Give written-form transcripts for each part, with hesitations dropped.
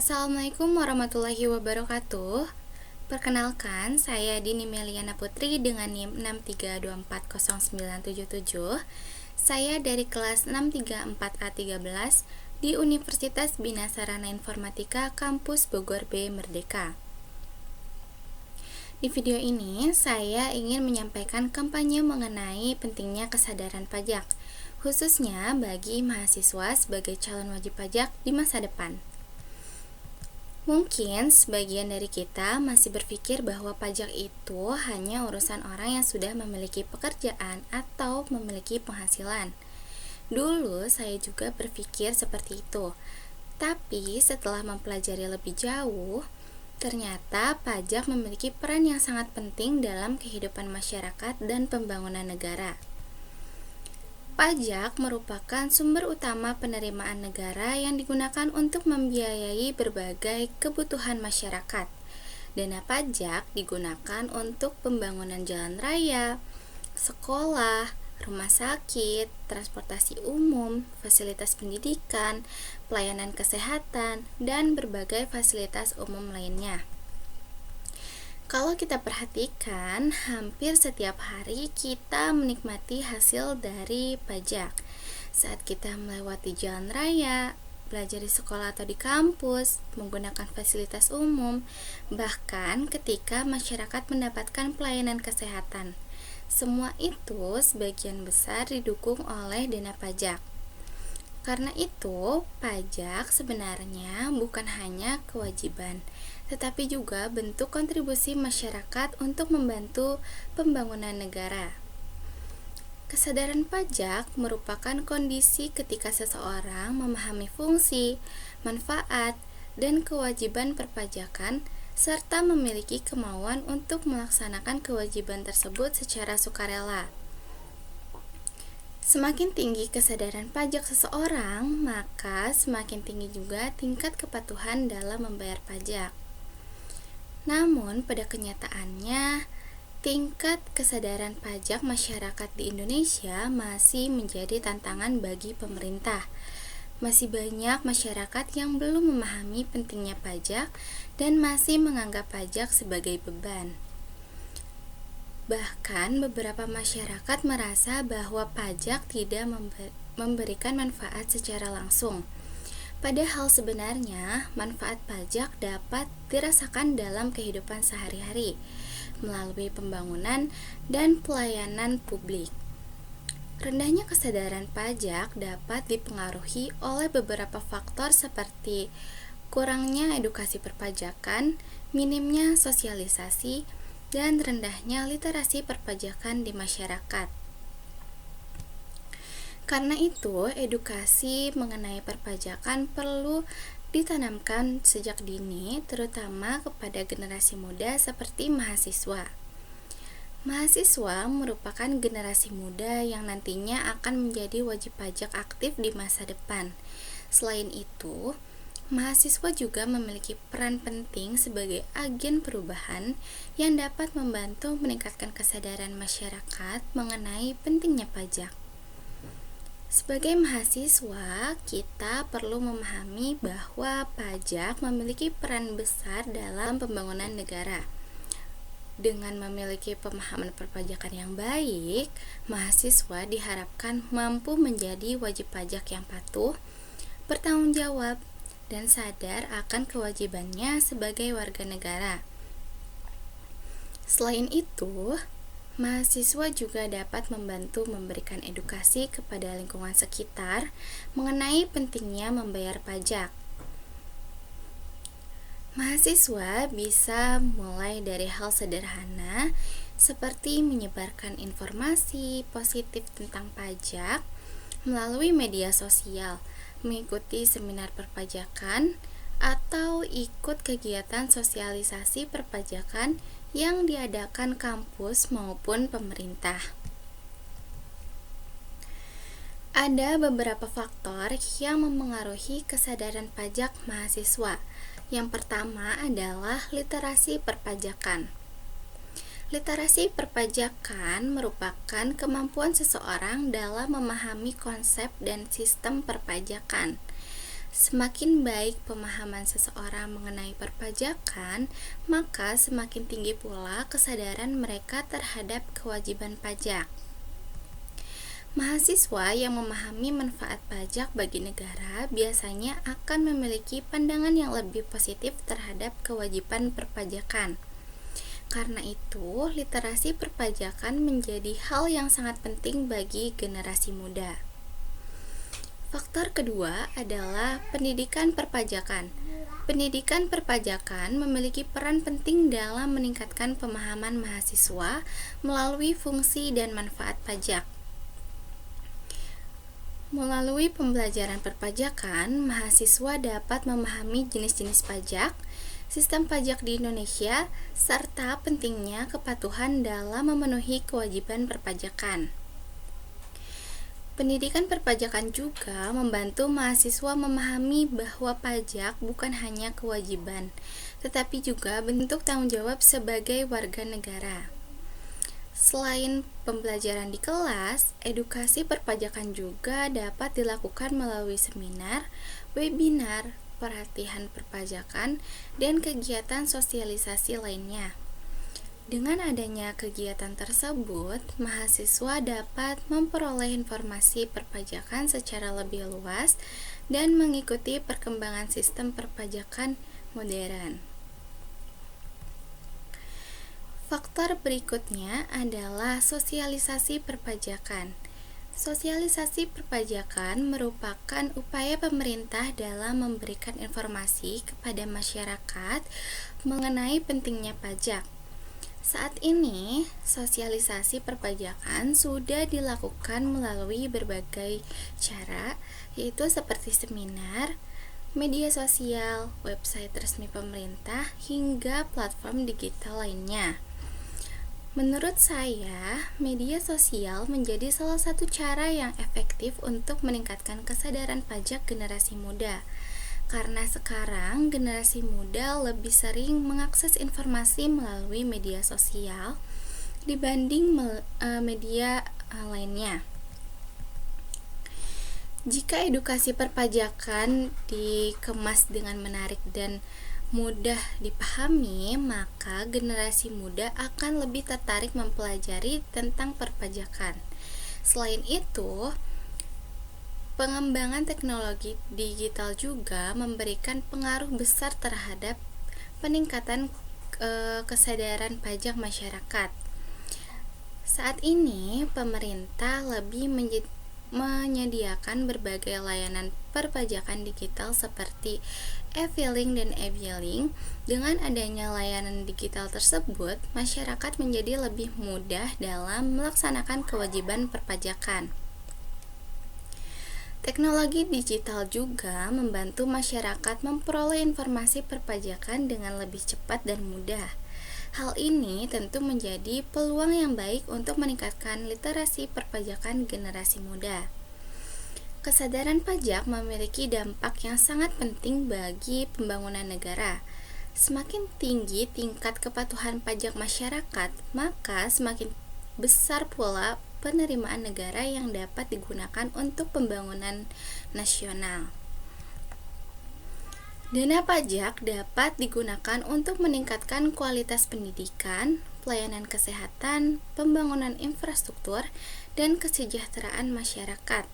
Assalamualaikum warahmatullahi wabarakatuh. Perkenalkan, saya Dini Meliana Putri dengan NIM 632409777. Saya dari kelas 634A13 di Universitas Bina Sarana Informatika Kampus Bogor B Merdeka. Di video ini, saya ingin menyampaikan kampanye mengenai pentingnya kesadaran pajak, khususnya bagi mahasiswa sebagai calon wajib pajak di masa depan. Mungkin sebagian dari kita masih berpikir bahwa pajak itu hanya urusan orang yang sudah memiliki pekerjaan atau memiliki penghasilan. Dulu saya juga berpikir seperti itu. Tapi setelah mempelajari lebih jauh, ternyata pajak memiliki peran yang sangat penting dalam kehidupan masyarakat dan pembangunan negara. Pajak merupakan sumber utama penerimaan negara yang digunakan untuk membiayai berbagai kebutuhan masyarakat. Dana pajak digunakan untuk pembangunan jalan raya, sekolah, rumah sakit, transportasi umum, fasilitas pendidikan, pelayanan kesehatan, dan berbagai fasilitas umum lainnya. Kalau kita perhatikan, hampir setiap hari kita menikmati hasil dari pajak. Saat kita melewati jalan raya, belajar di sekolah atau di kampus, menggunakan fasilitas umum, bahkan ketika masyarakat mendapatkan pelayanan kesehatan. Semua itu sebagian besar didukung oleh dana pajak. Karena itu, pajak sebenarnya bukan hanya kewajiban, tetapi juga bentuk kontribusi masyarakat untuk membantu pembangunan negara. Kesadaran pajak merupakan kondisi ketika seseorang memahami fungsi, manfaat, dan kewajiban perpajakan, serta memiliki kemauan untuk melaksanakan kewajiban tersebut secara sukarela. Semakin tinggi kesadaran pajak seseorang, maka semakin tinggi juga tingkat kepatuhan dalam membayar pajak. Namun, pada kenyataannya, tingkat kesadaran pajak masyarakat di Indonesia masih menjadi tantangan bagi pemerintah. Masih banyak masyarakat yang belum memahami pentingnya pajak dan masih menganggap pajak sebagai beban. Bahkan beberapa masyarakat merasa bahwa pajak tidak memberikan manfaat secara langsung. Padahal sebenarnya manfaat pajak dapat dirasakan dalam kehidupan sehari-hari melalui pembangunan dan pelayanan publik. Rendahnya kesadaran pajak dapat dipengaruhi oleh beberapa faktor seperti kurangnya edukasi perpajakan, minimnya sosialisasi, dan rendahnya literasi perpajakan di masyarakat. Karena itu, edukasi mengenai perpajakan perlu ditanamkan sejak dini, terutama kepada generasi muda seperti mahasiswa. Mahasiswa merupakan generasi muda yang nantinya akan menjadi wajib pajak aktif di masa depan. Selain itu, mahasiswa juga memiliki peran penting sebagai agen perubahan yang dapat membantu meningkatkan kesadaran masyarakat mengenai pentingnya pajak. Sebagai mahasiswa, kita perlu memahami bahwa pajak memiliki peran besar dalam pembangunan negara. Dengan memiliki pemahaman perpajakan yang baik, mahasiswa diharapkan mampu menjadi wajib pajak yang patuh, bertanggung jawab, dan sadar akan kewajibannya sebagai warga negara. Selain itu, mahasiswa juga dapat membantu memberikan edukasi kepada lingkungan sekitar mengenai pentingnya membayar pajak. Mahasiswa bisa mulai dari hal sederhana seperti menyebarkan informasi positif tentang pajak melalui media sosial, mengikuti seminar perpajakan, atau ikut kegiatan sosialisasi perpajakan yang diadakan kampus maupun pemerintah. Ada beberapa faktor yang memengaruhi kesadaran pajak mahasiswa. Yang pertama adalah literasi perpajakan. Literasi perpajakan merupakan kemampuan seseorang dalam memahami konsep dan sistem perpajakan. Semakin baik pemahaman seseorang mengenai perpajakan, maka semakin tinggi pula kesadaran mereka terhadap kewajiban pajak. Mahasiswa yang memahami manfaat pajak bagi negara biasanya akan memiliki pandangan yang lebih positif terhadap kewajiban perpajakan. Karena itu, literasi perpajakan menjadi hal yang sangat penting bagi generasi muda. Faktor kedua adalah pendidikan perpajakan. Pendidikan perpajakan memiliki peran penting dalam meningkatkan pemahaman mahasiswa melalui fungsi dan manfaat pajak. Melalui pembelajaran perpajakan, mahasiswa dapat memahami jenis-jenis pajak, sistem pajak di Indonesia, serta pentingnya kepatuhan dalam memenuhi kewajiban perpajakan. Pendidikan perpajakan juga membantu mahasiswa memahami bahwa pajak bukan hanya kewajiban, tetapi juga bentuk tanggung jawab sebagai warga negara. Selain pembelajaran di kelas, edukasi perpajakan juga dapat dilakukan melalui seminar, webinar, pelatihan perpajakan, dan kegiatan sosialisasi lainnya. Dengan adanya kegiatan tersebut, mahasiswa dapat memperoleh informasi perpajakan secara lebih luas dan mengikuti perkembangan sistem perpajakan modern. Faktor berikutnya adalah sosialisasi perpajakan. Sosialisasi perpajakan merupakan upaya pemerintah dalam memberikan informasi kepada masyarakat mengenai pentingnya pajak. Saat ini, sosialisasi perpajakan sudah dilakukan melalui berbagai cara, yaitu seperti seminar, media sosial, website resmi pemerintah, hingga platform digital lainnya. Menurut saya, media sosial menjadi salah satu cara yang efektif untuk meningkatkan kesadaran pajak generasi muda. Karena sekarang generasi muda lebih sering mengakses informasi melalui media sosial dibanding media lainnya. Jika edukasi perpajakan dikemas dengan menarik dan mudah dipahami, maka generasi muda akan lebih tertarik mempelajari tentang perpajakan. Selain itu, pengembangan teknologi digital juga memberikan pengaruh besar terhadap peningkatan kesadaran pajak masyarakat. Saat ini, pemerintah lebih menyediakan berbagai layanan perpajakan digital seperti e-filing dan e-billing. Dengan adanya layanan digital tersebut, masyarakat menjadi lebih mudah dalam melaksanakan kewajiban perpajakan. Teknologi digital juga membantu masyarakat memperoleh informasi perpajakan dengan lebih cepat dan mudah. Hal ini tentu menjadi peluang yang baik untuk meningkatkan literasi perpajakan generasi muda. Kesadaran pajak memiliki dampak yang sangat penting bagi pembangunan negara. Semakin tinggi tingkat kepatuhan pajak masyarakat, maka semakin besar pula penerimaan negara yang dapat digunakan untuk pembangunan nasional. Dana pajak dapat digunakan untuk meningkatkan kualitas pendidikan, pelayanan kesehatan, pembangunan infrastruktur, dan kesejahteraan masyarakat.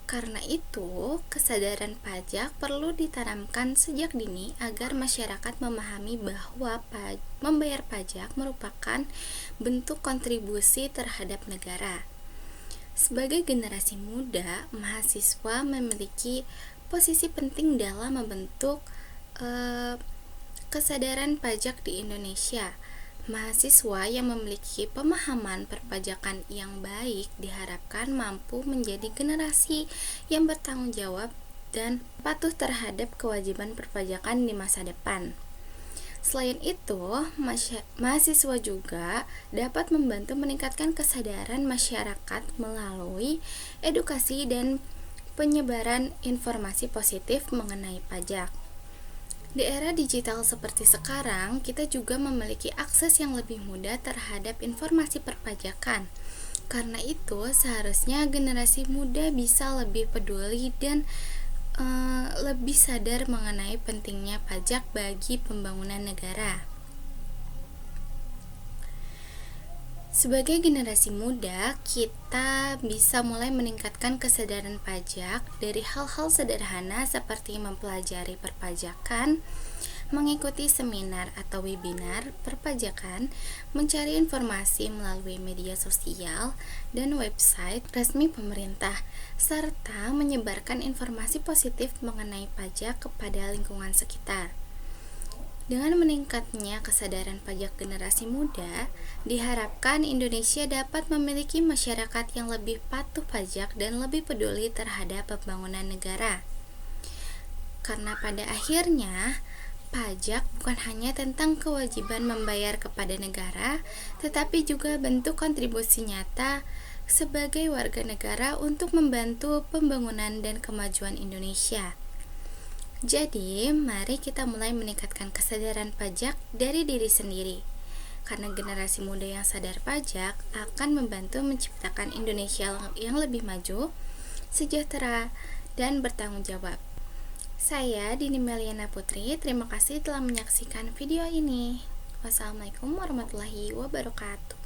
Karena itu, kesadaran pajak perlu ditanamkan sejak dini agar masyarakat memahami bahwa membayar pajak merupakan bentuk kontribusi terhadap negara. Sebagai generasi muda, mahasiswa memiliki posisi penting dalam membentuk kesadaran pajak di Indonesia. Mahasiswa yang memiliki pemahaman perpajakan yang baik diharapkan mampu menjadi generasi yang bertanggung jawab dan patuh terhadap kewajiban perpajakan di masa depan. Selain itu, mahasiswa juga dapat membantu meningkatkan kesadaran masyarakat melalui edukasi dan penyebaran informasi positif mengenai pajak. Di era digital seperti sekarang, kita juga memiliki akses yang lebih mudah terhadap informasi perpajakan. Karena itu, seharusnya generasi muda bisa lebih peduli dan lebih sadar mengenai pentingnya pajak bagi pembangunan negara. Sebagai generasi muda, kita bisa mulai meningkatkan kesadaran pajak dari hal-hal sederhana seperti mempelajari perpajakan, mengikuti seminar atau webinar perpajakan, mencari informasi melalui media sosial dan website resmi pemerintah, serta menyebarkan informasi positif mengenai pajak kepada lingkungan sekitar. Dengan meningkatnya kesadaran pajak generasi muda, diharapkan Indonesia dapat memiliki masyarakat yang lebih patuh pajak dan lebih peduli terhadap pembangunan negara. Karena pada akhirnya, pajak bukan hanya tentang kewajiban membayar kepada negara, tetapi juga bentuk kontribusi nyata sebagai warga negara untuk membantu pembangunan dan kemajuan Indonesia. Jadi, mari kita mulai meningkatkan kesadaran pajak dari diri sendiri. Karena generasi muda yang sadar pajak akan membantu menciptakan Indonesia yang lebih maju, sejahtera, dan bertanggung jawab. Saya Dini Meliana Putri, terima kasih telah menyaksikan video ini. Wassalamualaikum warahmatullahi wabarakatuh.